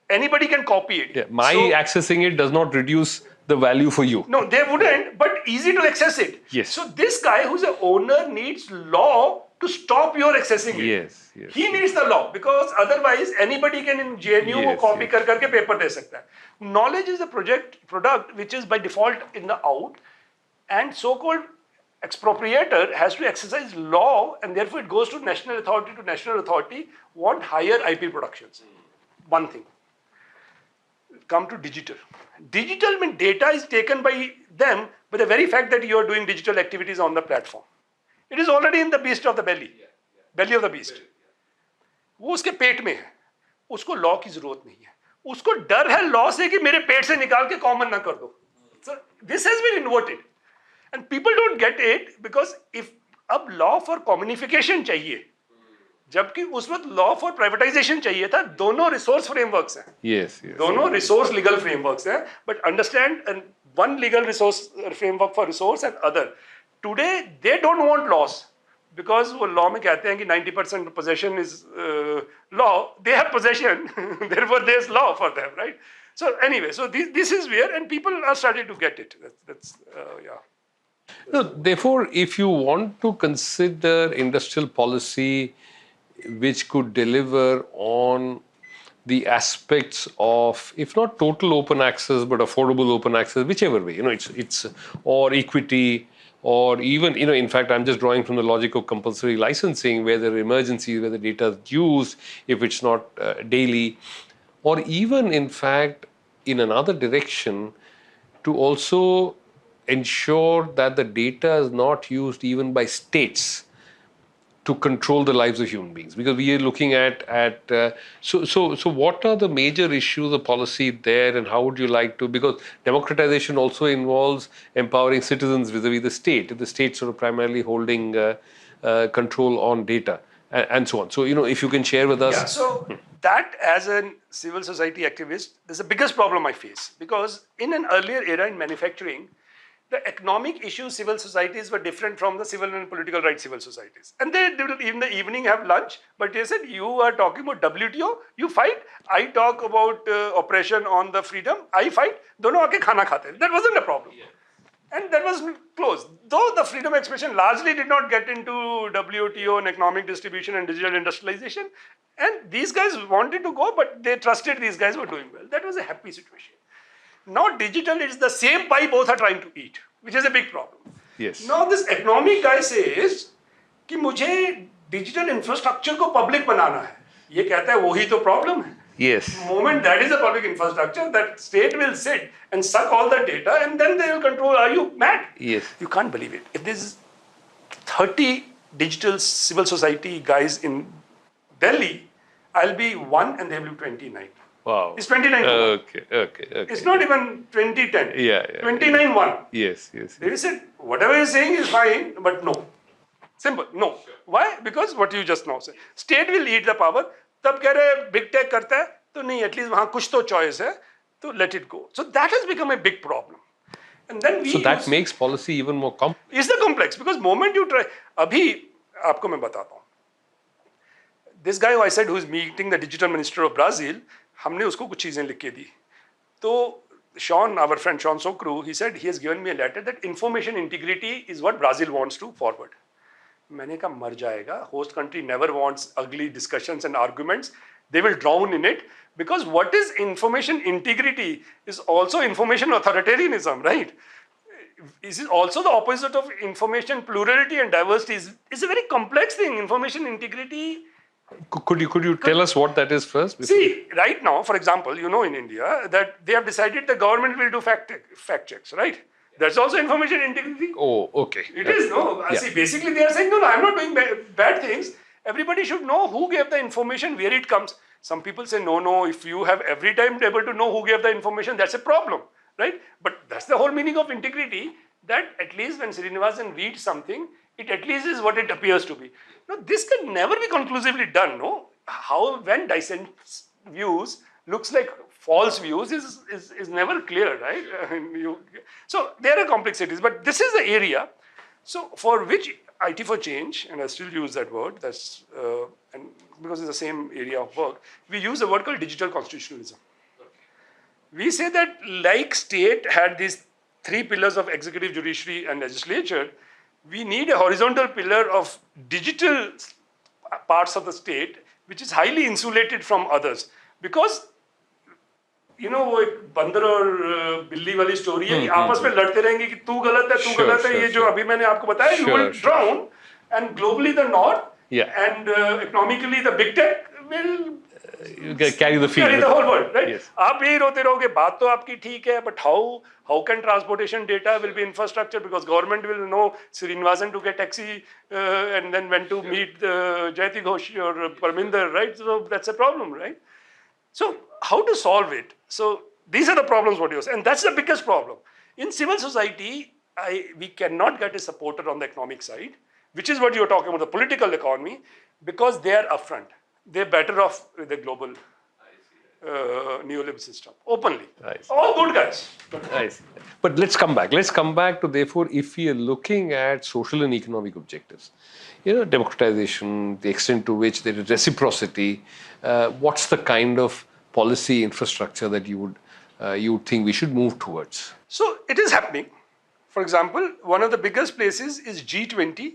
anybody can copy it. Yeah, my accessing it does not reduce the value for you. No, they wouldn't, but easy to access it. Yes. So this guy who's an owner needs law to stop your accessing it. Yes. He needs the law because otherwise anybody can in JNU copy करके paper दे सकता है. Knowledge is a product which is by default in the out, and so-called expropriator has to exercise law, and therefore it goes to national authority want higher IP productions. One thing. Come to digital. Digital means data is taken by them by the very fact that you are doing digital activities on the platform. It is already in the beast of the belly of the beast. वो उसके पेट में है, उसको law की जरूरत नहीं है, उसको डर है लॉ से कि मेरे पेट से निकाल के कॉमन ना कर दो. So this has been inverted. And people don't get it because if अब law for commodification चाहिए, जबकि उस वक्त law for privatization चाहिए था, दोनों resource frameworks हैं. Yes. दोनों resource legal frameworks हैं. But understand, one legal resource framework for resource and other. Today they don't want laws because वो law में कहते हैं कि 90% possession is law. They have possession, therefore there's law for them, right? So anyway, so this is where, and people are starting to get it. That's yeah. No, therefore, if you want to consider industrial policy which could deliver on the aspects of, if not total open access, but affordable open access, whichever way, it's or equity, or even, in fact, I'm just drawing from the logic of compulsory licensing, where there are emergencies, where the data is used, if it's not daily, or even, in fact, in another direction, to also ensure that the data is not used even by states to control the lives of human beings, because we are looking at so what are the major issues of policy there, and how would you like to, because democratization also involves empowering citizens vis-a-vis the state, sort of primarily holding control on data, and so on. So, if you can share with us. Yeah, so that as a civil society activist, is the biggest problem I face, because in an earlier era in manufacturing, the economic issues civil societies were different from the civil and political rights civil societies. And they will in the evening have lunch, but they said, you are talking about WTO, you fight, I talk about oppression on the freedom, I fight, dono aake khana khate. That wasn't a problem. Yeah. And that was closed. Though the freedom of expression largely did not get into WTO and economic distribution and digital industrialization. And these guys wanted to go, but they trusted these guys were doing well. That was a happy situation. Now digital is the same pie both are trying to eat, which is a big problem. Yes. Now this economic guy says कि मुझे digital infrastructure को public बनाना है. ये कहता है वही तो problem है. Yes. The moment that is a public infrastructure, that state will sit and suck all the data and then they will control. Are you mad? Yes. You can't believe it. If there's 30 digital civil society guys in Delhi, I'll be one and they will be 29. Wow. It's 29. Okay. It's not even 2010. Yeah. 29 1. Yes. They said, whatever you're saying is fine, but no. Simple, no. Sure. Why? Because what you just now said. State will eat the power. तब कह रहे big tech करता है, तो नहीं, at least वहाँ कुछ तो choice है, तो let it go. So that has become a big problem. And then so that makes policy even more complex. It's the complex, because moment you try, अभी आपको मैं बताता हूँ. This guy who I said who is meeting the digital minister of Brazil, हमने उसको कुछ चीजें लिख के दी. तो Sean, our friend Sean Sokru, he said he has given me a letter that information integrity is what Brazil wants to forward. मैंने कहा मर जाएगा. Host country never wants ugly discussions and arguments. They will drown in it, because what is information integrity is also information authoritarianism, right? Is it also the opposite of information plurality and diversity? It's a very complex thing. Information integrity. Could you tell us what that is first? See, right now, for example, in India that they have decided the government will do fact checks, right? That's also information integrity. Oh, okay. It is, no. Yeah. See, basically they are saying, no, I'm not doing bad things. Everybody should know who gave the information, where it comes. Some people say, no, if you have every time able to know who gave the information, that's a problem, right? But that's the whole meaning of integrity, that at least when Srinivasan reads something, it at least is what it appears to be. Now, this can never be conclusively done, no? How, when dissent views looks like false views is never clear, right? So there are complexities, but this is the area. So for which IT for change, and I still use that word, that's and because it's the same area of work, we use a word called digital constitutionalism. We say that like state had these 3 pillars of executive, judiciary, and legislature, we need a horizontal pillar of digital parts of the state, which is highly insulated from others. Because वो एक बंदर और बिल्ली वाली story है कि आपस में लड़ते रहेंगे कि तू गलत है ये जो अभी मैंने आपको बताया, you will drown, and globally the north and economically the big tech will carry the field, carry the whole world, right? Yes. आप यही रोते रहोगे, बात तो आपकी ठीक है, but how can transportation data will be infrastructure, because government will know Srinivasan took a taxi and then went to meet Jayati Ghosh or Parminder, right? So that's a problem, right? So how to solve it? So these are the problems what you say, and that's the biggest problem. In civil society, we cannot get a supporter on the economic side, which is what you're talking about, the political economy, because they are upfront. They're better off with the global neoliberal system, openly. All good guys. I see. But let's come back. Let's come back to, therefore, if we are looking at social and economic objectives, democratization, the extent to which there is reciprocity, what's the kind of policy infrastructure that you would think we should move towards? So it is happening. For example, one of the biggest places is G20,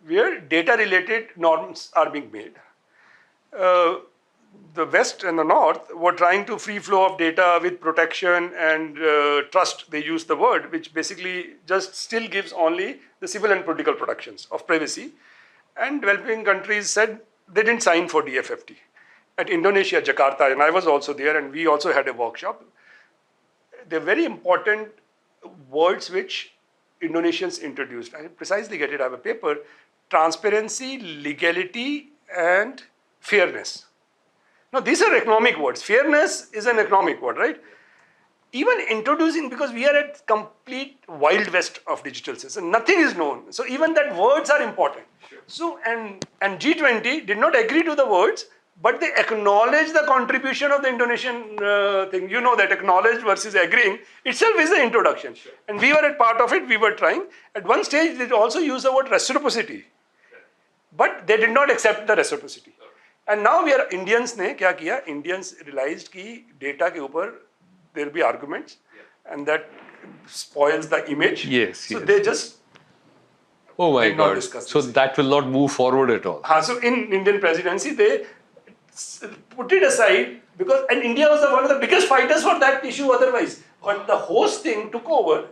where data-related norms are being made. The West and the North were trying to free flow of data with protection and trust, they use the word, which basically just still gives only the civil and political protections of privacy. And developing countries said they didn't sign for DFFT. At Indonesia, Jakarta, and I was also there, and we also had a workshop. They're very important words which Indonesians introduced. I precisely get it, I have a paper. Transparency, legality, and fairness. Now, these are economic words. Fairness is an economic word, right? even introducing, because we are at complete wild west of digital system, nothing is known. So even that words are important. So and G20 did not agree to the words, but they acknowledge the contribution of the Indonesian thing. You know that acknowledge versus agreeing itself is the introduction. And we were a part of it, we were trying. At one stage, they also used the word reciprocity. But they did not accept the reciprocity. And now we are, Indians ने क्या किया? Indians realized कि data के ऊपर there will be arguments, and that spoils the image. Yes. So yes. they just Oh my did not God. discuss So this. that will not move forward at all. So in Indian presidency, they put it aside because, and India was one of the biggest fighters for that issue otherwise. But the host thing took over.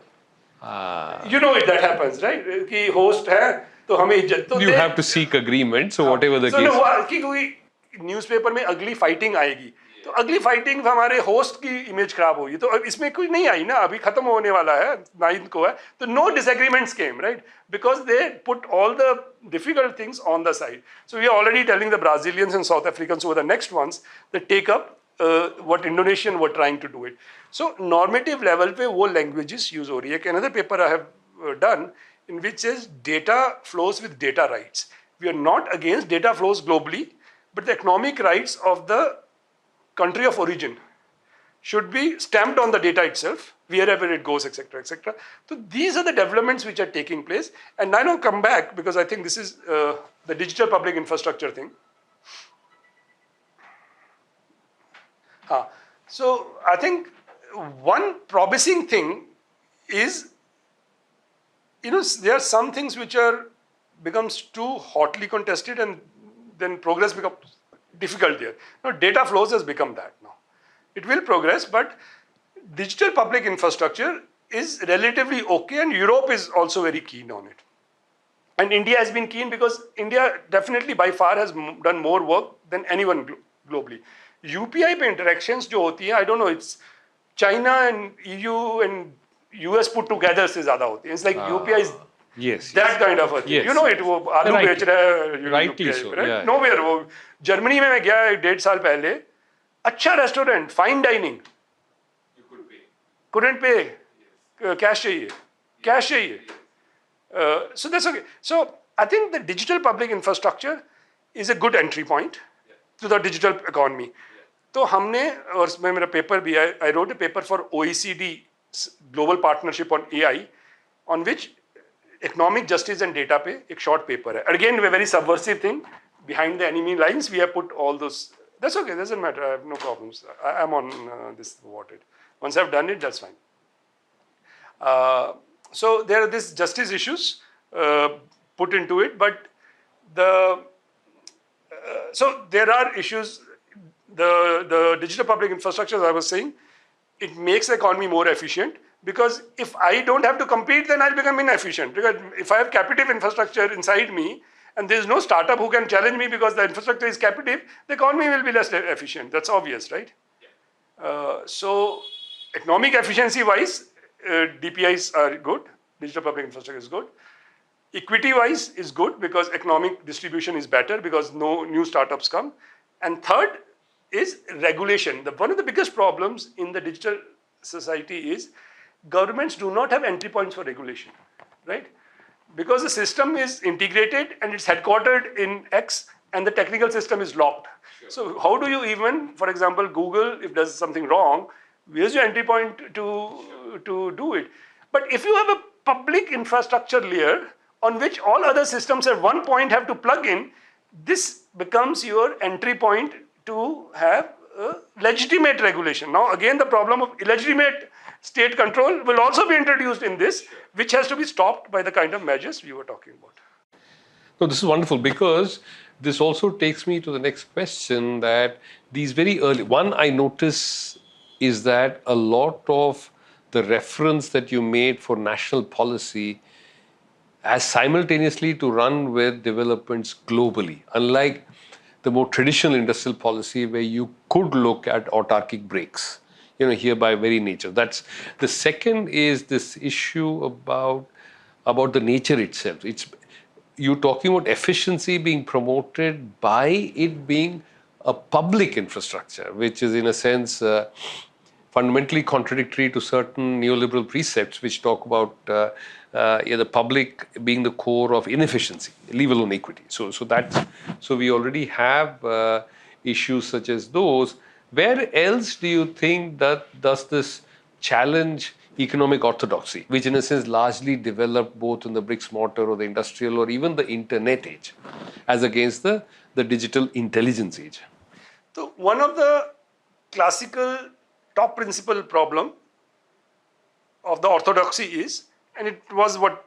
You know it, that happens, right? कि host है तो हमें इज्जत. तो You have to seek agreement. So whatever the so case. no, कि कोई newspaper में अगली फाइटिंग आएगी. तो अगली फाइटिंग हमारे होस्ट की इमेज खराब होगी. तो इसमें कोई नहीं आई ना, अभी खत्म होने वाला है, 9th को है. तो no disagreements came, right? Because they put all the difficult things on the side. So we are already telling the Brazilians and South Africans who are the next ones that take up what Indonesian were trying to do it. So normative level पे वो languages use हो रही है. Another paper I have done in which says data flows with data rights. We are not against data flows globally, but the economic rights of the country of origin should be stamped on the data itself, wherever it goes, etc., etc. So these are the developments which are taking place. And I now come back because I think this is the digital public infrastructure thing. So I think one promising thing is, there are some things which becomes too hotly contested, and then progress becomes difficult there. Now data flows has become that now. It will progress, but digital public infrastructure is relatively okay, and Europe is also very keen on it. And India has been keen because India definitely by far has done more work than anyone globally. UPI पे interactions जो होती हैं, I don't know, it's China and EU and US put together से ज़्यादा होती हैं. It's like UPI is Yes. that kind of a thing. Yes. You know it, वो आलू बेच रहा है Rightly UPI, so, right? yeah. Nowhere. वो जर्मनी में मैं गया 1.5 साल पहले, अच्छा restaurant, fine dining, couldn't pay, cash चाहिए, cash चाहिए. So that's okay. So I think the digital public infrastructure is a good entry point to the digital economy. तो हमने, और इसमें मेरा पेपर भी है, I wrote a paper for OECD Global Partnership on AI, on which economic justice and data पे एक short paper है. Again, a very subversive thing. Behind the enemy lines, we have put all those. That's okay, doesn't matter, I have no problems. I'm on this awarded. Once I've done it, that's fine. So there are these justice issues put into it, but so there are issues. The digital public infrastructure, as I was saying, it makes the economy more efficient, because if I don't have to compete, then I'll become inefficient. Because if I have captive infrastructure inside me, and there's no startup who can challenge me because the infrastructure is captive, the economy will be less efficient. That's obvious, right? So economic efficiency-wise, DPIs are good. Digital public infrastructure is good. Equity-wise is good because economic distribution is better because no new startups come. And third is regulation. One of the biggest problems in the digital society is governments do not have entry points for regulation, right? Because the system is integrated and it's headquartered in X and the technical system is locked. Sure. So how do you even, for example, Google, if does something wrong, where's your entry point to do it? But if you have a public infrastructure layer on which all other systems at one point have to plug in, this becomes your entry point to have legitimate regulation. Now again, the problem of illegitimate state control will also be introduced in this, which has to be stopped by the kind of measures we were talking about. No, this is wonderful, because this also takes me to the next question, that these very early, one I notice is that a lot of the reference that you made for national policy as simultaneously to run with developments globally, unlike the more traditional industrial policy where you could look at autarkic breaks, here by very nature. That's the second is this issue about the nature itself. You're talking about efficiency being promoted by it being a public infrastructure, which is in a sense fundamentally contradictory to certain neoliberal precepts which talk about the public being the core of inefficiency, leave alone equity. So we already have issues such as those. Where else do you think that does this challenge economic orthodoxy, which in a sense largely developed both in the bricks mortar or the industrial or even the internet age, as against the digital intelligence age? So one of the classical top principle problem of the orthodoxy is, and it was what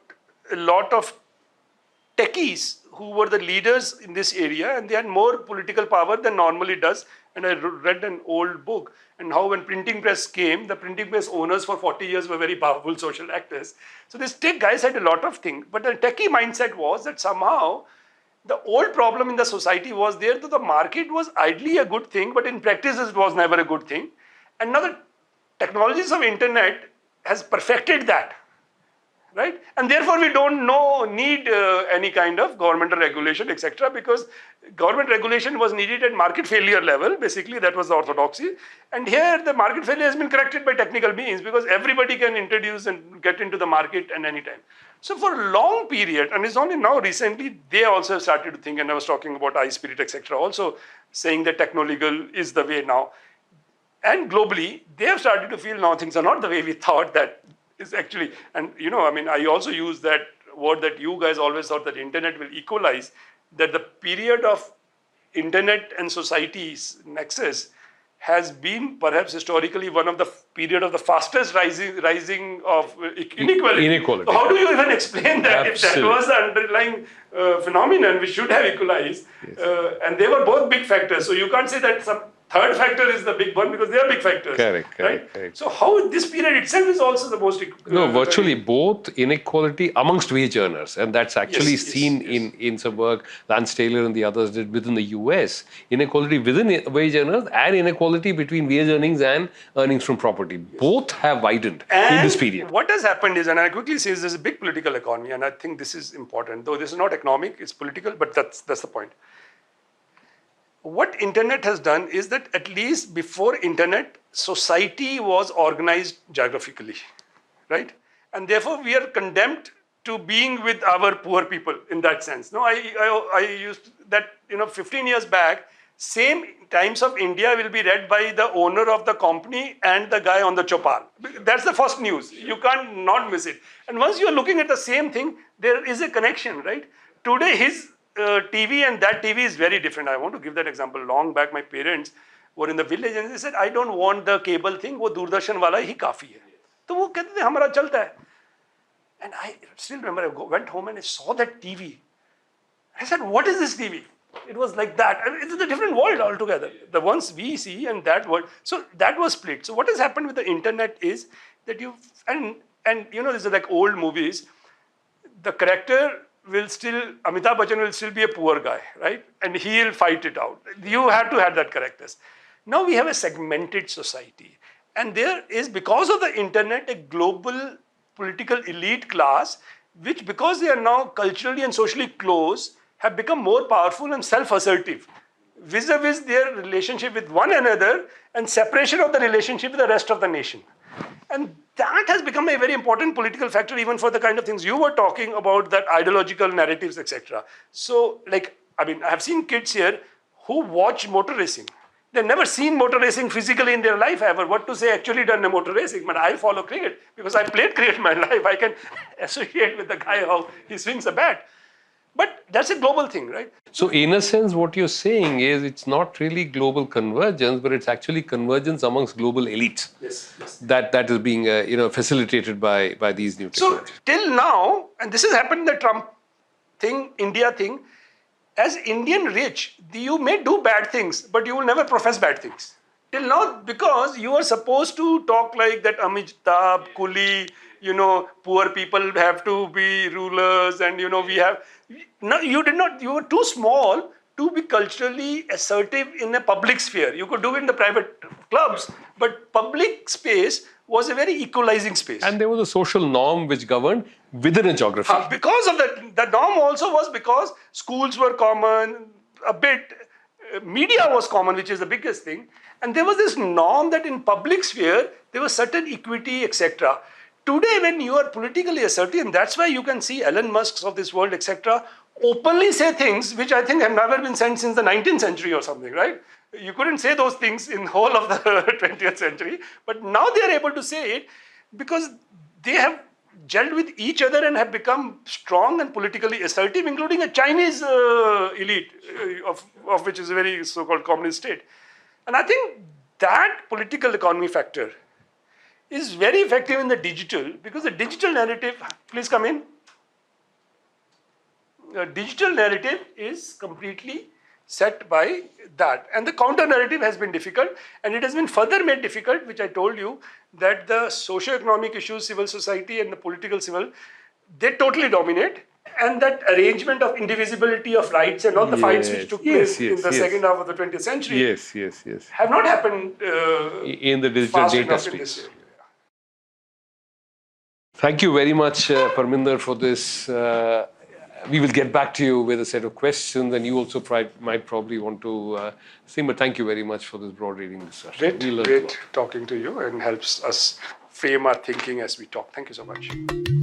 a lot of techies who were the leaders in this area, and they had more political power than normally does. And I read an old book, and how when printing press came, the printing press owners for 40 years were very powerful social actors. So these tech guys had a lot of things, but the techie mindset was that somehow the old problem in the society was there that the market was ideally a good thing, but in practice it was never a good thing. And now the technologies of internet has perfected that. Right? And therefore we don't need any kind of governmental regulation, etc., because government regulation was needed at market failure level. Basically, that was the orthodoxy. And here the market failure has been corrected by technical means, because everybody can introduce and get into the market at any time. So for a long period, and it's only now recently, they also started to think, and I was talking about iSpirit, etc., also saying that techno-legal is the way now. And globally, they have started to feel now things are not the way we thought that is actually, and I also use that word that you guys always thought that internet will equalize, that the period of internet and society's nexus has been perhaps historically one of the period of the fastest rising of inequality. So how do you even explain that? Absolutely. If that was the underlying phenomenon which should have equalized, yes. And they were both big factors. So you can't say that some third factor is the big one, because they are big factors. Correct. So how this period itself is also the most... virtually both inequality amongst wage earners, and that's actually seen in some work Lance Taylor and the others did within the US. Inequality within wage earners and inequality between wage earnings and earnings from property. Both have widened in this period. What has happened is, and I quickly say, there's a big political economy, and I think this is important. Though this is not economic, it's political, but that's the point. What internet has done is that at least before internet, society was organized geographically, right? And therefore we are condemned to being with our poor people in that sense. No, I used that, 15 years back, same Times of India will be read by the owner of the company and the guy on the chopal. That's the first news. You can't not miss it. And once you are looking at the same thing, there is a connection, right? Today his TV and that TV is very different. I want to give that example. Long back, my parents were in the village and they said, I don't want the cable thing, wo Doordarshan wala hi kafi hai. So wo kehte the hamara chalta hai. And I still remember, I went home and I saw that TV. I said, what is this TV? It was like that. It's a different world altogether. The ones we see and that world. So that was split. So what has happened with the internet is that these are like old movies. The character will still, Amitabh Bachchan will still be a poor guy, right? And he'll fight it out. You have to have that characters. Now we have a segmented society. And there is, because of the internet, a global political elite class, which because they are now culturally and socially close, have become more powerful and self-assertive, vis-a-vis their relationship with one another and separation of the relationship with the rest of the nation. And that has become a very important political factor even for the kind of things you were talking about, that ideological narratives, etc. So, I have seen kids here who watch motor racing. They've never seen motor racing physically in their life ever. What to say actually done a motor racing? But I follow cricket because I played cricket in my life. I can associate with the guy how he swings a bat. But that's a global thing, right? So in a sense, what you're saying is it's not really global convergence, but it's actually convergence amongst global elites. Yes. That is being facilitated by these new technologies. So till now, and this has happened in the Trump thing, India thing, as Indian rich, you may do bad things, but you will never profess bad things. Till now, because you are supposed to talk like that Amitabh, Kuli, poor people have to be rulers, and we have. No, you did not. You were too small to be culturally assertive in a public sphere. You could do it in the private clubs, but public space was a very equalizing space. And there was a social norm which governed within a geography. Because of that, the norm also was because schools were common, a bit media was common, which is the biggest thing. And there was this norm that in public sphere, there was certain equity, etc. Today, when you are politically assertive, and that's why you can see Elon Musk's of this world, etc., openly say things which I think have never been said since the 19th century or something, right? You couldn't say those things in the whole of the 20th century, but now they are able to say it because they have gelled with each other and have become strong and politically assertive, including a Chinese elite, of which is a very so-called communist state. And I think that political economy factor is very effective in the digital, because the digital narrative, please come in. The digital narrative is completely set by that. And the counter narrative has been difficult, and it has been further made difficult, which I told you, that the socio-economic issues, civil society and the political civil, they totally dominate. And that arrangement of indivisibility of rights and all the fights which took place in the second half of the 20th century have not happened in the digital data space. Thank you very much, Parminder, for this. We will get back to you with a set of questions, and you also might probably want to say, but thank you very much for this broad reading discussion. Great talking to you, and helps us frame our thinking as we talk. Thank you so much.